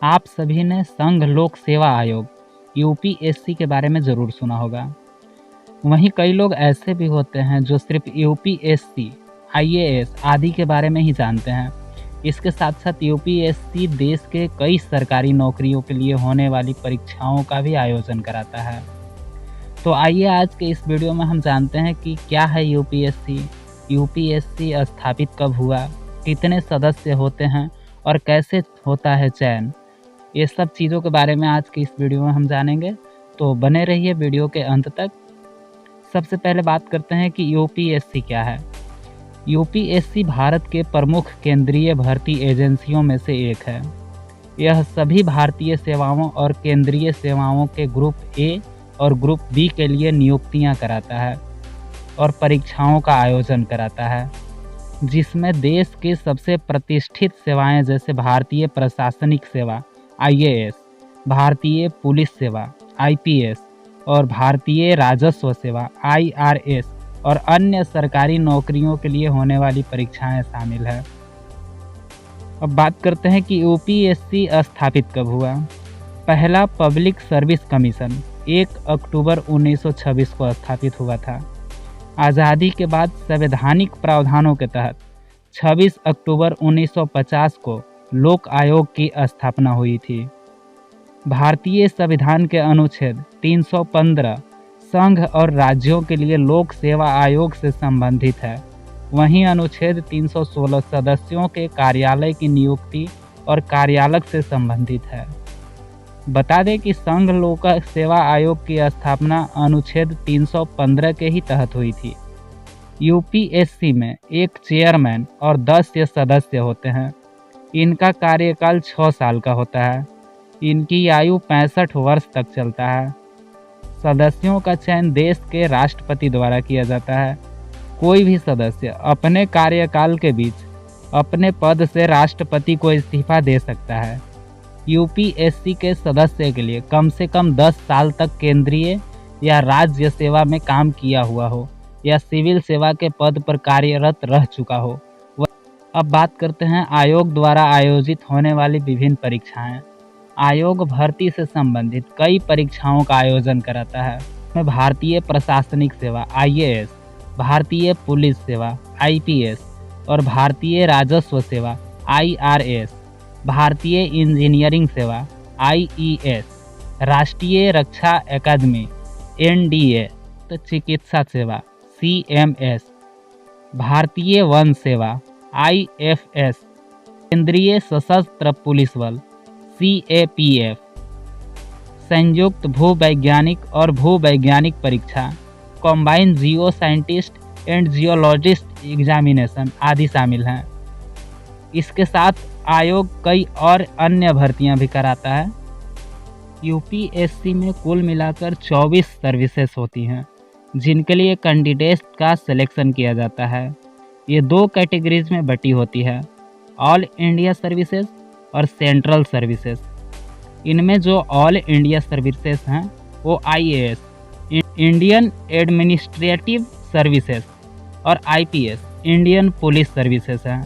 आप सभी ने संघ लोक सेवा आयोग यूपीएससी के बारे में ज़रूर सुना होगा। वहीं कई लोग ऐसे भी होते हैं जो सिर्फ यूपीएससी, आईएएस आदि के बारे में ही जानते हैं। इसके साथ साथ यूपीएससी देश के कई सरकारी नौकरियों के लिए होने वाली परीक्षाओं का भी आयोजन कराता है। तो आइए आज के इस वीडियो में हम जानते हैं कि क्या है यूपीएससी, यूपीएससी स्थापित कब हुआ, कितने सदस्य होते हैं और कैसे होता है चयन। ये सब चीज़ों के बारे में आज की इस वीडियो में हम जानेंगे, तो बने रहिए वीडियो के अंत तक। सबसे पहले बात करते हैं कि यूपीएससी क्या है। यूपीएससी भारत के प्रमुख केंद्रीय भर्ती एजेंसियों में से एक है। यह सभी भारतीय सेवाओं और केंद्रीय सेवाओं के ग्रुप ए और ग्रुप बी के लिए नियुक्तियां कराता है और परीक्षाओं का आयोजन कराता है, जिसमें देश की सबसे प्रतिष्ठित सेवाएं जैसे भारतीय प्रशासनिक सेवा आईएएस, भारतीय पुलिस सेवा आईपीएस और भारतीय राजस्व सेवा आईआरएस और अन्य सरकारी नौकरियों के लिए होने वाली परीक्षाएं शामिल है। अब बात करते हैं कि यूपीएससी स्थापित कब हुआ। पहला पब्लिक सर्विस कमीशन 1 अक्टूबर 1926 को स्थापित हुआ था। आज़ादी के बाद संवैधानिक प्रावधानों के तहत 26 अक्टूबर 1950 को लोक आयोग की स्थापना हुई थी। भारतीय संविधान के अनुच्छेद 315 संघ और राज्यों के लिए लोक सेवा आयोग से संबंधित है। वहीं अनुच्छेद 316 सदस्यों के कार्यालय की नियुक्ति और कार्यालक से संबंधित है। बता दें कि संघ लोक सेवा आयोग की स्थापना अनुच्छेद 315 के ही तहत हुई थी। यूपीएससी में एक चेयरमैन और 10 सदस्य होते हैं। इनका कार्यकाल 6 साल का होता है। इनकी आयु 65 वर्ष तक चलता है। सदस्यों का चयन देश के राष्ट्रपति द्वारा किया जाता है। कोई भी सदस्य अपने कार्यकाल के बीच अपने पद से राष्ट्रपति को इस्तीफा दे सकता है। यूपीएससी के सदस्य के लिए कम से कम 10 साल तक केंद्रीय या राज्य सेवा में काम किया हुआ हो या सिविल सेवा के पद पर कार्यरत रह चुका हो। अब बात करते हैं आयोग द्वारा आयोजित होने वाली विभिन्न परीक्षाएं। आयोग भर्ती से संबंधित कई परीक्षाओं का आयोजन कराता है। इसमें भारतीय प्रशासनिक सेवा आईएएस, भारतीय पुलिस सेवा आईपीएस और भारतीय राजस्व सेवा आईआरएस, भारतीय इंजीनियरिंग सेवा आईईएस, राष्ट्रीय रक्षा अकादमी एनडीए, चिकित्सा सेवा सीएमएस, भारतीय वन सेवा आईएफएस, केंद्रीय सशस्त्र पुलिस बल सीएपीएफ, संयुक्त भूवैज्ञानिक और भूवैज्ञानिक परीक्षा, combined Jio scientist and geologist examination आदि शामिल हैं। इसके साथ आयोग कई और अन्य भर्तियां भी कराता है। यूपीएससी में कुल मिलाकर 24 सर्विसेज होती हैं, जिनके लिए कैंडिडेट का सिलेक्शन किया जाता है। ये 2 कैटेगरीज में बटी होती है, ऑल इंडिया सर्विसेज और सेंट्रल सर्विसेज। इनमें जो ऑल इंडिया सर्विसेज हैं वो आईएएस, इंडियन एडमिनिस्ट्रेटिव सर्विसेज और आईपीएस, इंडियन पुलिस सर्विसेज हैं।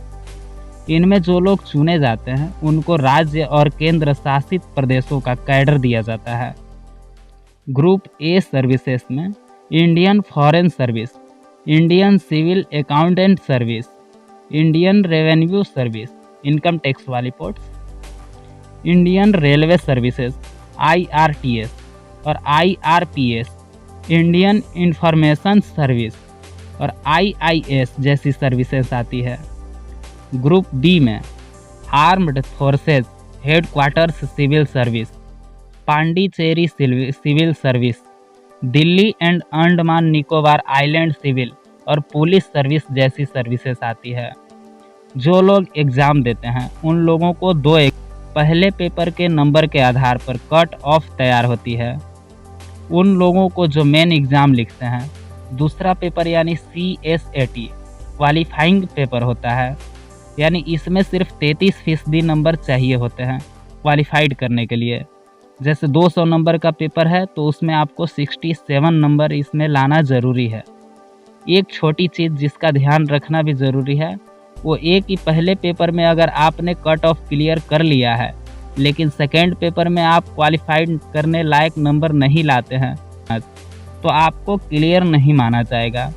इनमें जो लोग चुने जाते हैं उनको राज्य और केंद्र शासित प्रदेशों का कैडर दिया जाता है। ग्रुप ए सर्विसेज में Indian foreign service, Indian civil accountant service, Indian revenue service income tax वाली post, Indian railway services IRTS और आईआरपीएस, इंडियन इंफॉर्मेशन सर्विस और आईआईएस जैसी सर्विसेज आती है। ग्रुप बी में armed forces headquarters civil service, Pondicherry civil service, Delhi and Andaman Nicobar island civil और police service जैसी services आती है। जो लोग एग्ज़ाम देते हैं उन लोगों को 2 पहले पेपर के नंबर के आधार पर कट ऑफ तैयार होती है। उन लोगों को जो मेन एग्ज़ाम लिखते हैं, दूसरा पेपर यानी CSAT क्वालिफाइंग पेपर होता है, यानी इसमें सिर्फ 33% नंबर चाहिए होते हैं क्वालिफाइड करने के लिए। जैसे 200 नंबर का पेपर है तो उसमें आपको 67 नंबर इसमें लाना ज़रूरी है। एक छोटी चीज़ जिसका ध्यान रखना भी ज़रूरी है वो एक ही पहले पेपर में अगर आपने कट ऑफ क्लियर कर लिया है लेकिन सेकेंड पेपर में आप क्वालिफाइड करने लायक नंबर नहीं लाते हैं तो आपको क्लियर नहीं माना जाएगा।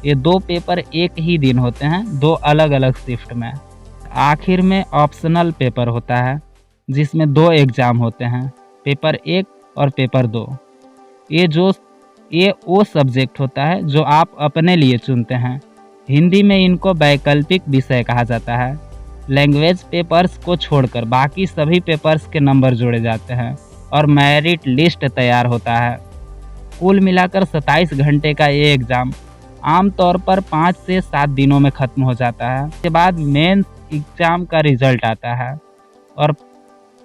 ये 2 पेपर एक ही दिन होते हैं, 2 अलग अलग शिफ्ट में। आखिर में ऑप्शनल पेपर होता है जिसमें 2 एग्ज़ाम होते हैं, पेपर 1 और पेपर 2। ये वो सब्जेक्ट होता है जो आप अपने लिए चुनते हैं। हिंदी में इनको वैकल्पिक विषय कहा जाता है। लैंग्वेज पेपर्स को छोड़कर बाकी सभी पेपर्स के नंबर जोड़े जाते हैं और मेरिट लिस्ट तैयार होता है। कुल मिलाकर 27 घंटे का ये एग्ज़ाम आमतौर पर 5 से 7 दिनों में ख़त्म हो जाता है। इसके बाद मेंस एग्ज़ाम का रिज़ल्ट आता है और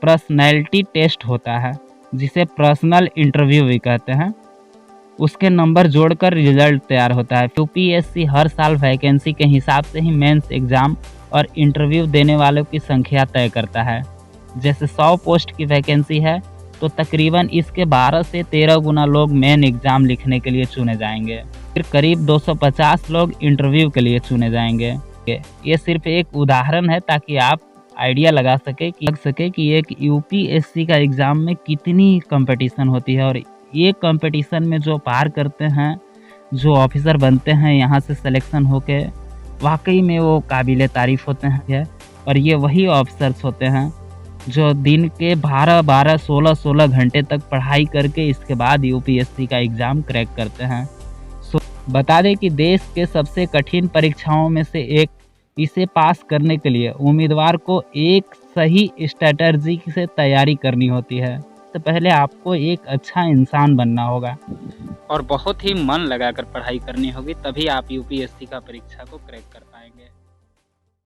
पर्सनैलिटी टेस्ट होता है जिसे पर्सनल इंटरव्यू भी कहते हैं। उसके नंबर जोड़कर रिजल्ट तैयार होता है। यूपीएससी हर साल वैकेंसी के हिसाब से ही मेंस एग्ज़ाम और इंटरव्यू देने वालों की संख्या तय करता है। जैसे 100 पोस्ट की वैकेंसी है तो तकरीबन इसके 12 से 13 गुना लोग मेन एग्ज़ाम लिखने के लिए चुने जाएंगे, फिर करीब 250 लोग इंटरव्यू के लिए चुने जाएंगे। ये सिर्फ एक उदाहरण है ताकि आप आइडिया लग सके कि एक यूपीएससी का एग्ज़ाम में कितनी कंपटीशन होती है। और ये कंपटीशन में जो पार करते हैं, जो ऑफिसर बनते हैं यहाँ से सिलेक्शन होके, वाकई में वो काबिल तारीफ़ होते हैं। और ये वही ऑफिसर्स होते हैं जो दिन के 12-12, 16-16 घंटे तक पढ़ाई करके इसके बाद यूपीएससी का एग्ज़ाम क्रैक करते हैं। बता दें कि देश के सबसे कठिन परीक्षाओं में से एक, इसे पास करने के लिए उम्मीदवार को एक सही स्ट्रैटेजी से तैयारी करनी होती है। तो पहले आपको एक अच्छा इंसान बनना होगा और बहुत ही मन लगाकर पढ़ाई करनी होगी, तभी आप यूपीएससी का परीक्षा को क्रैक कर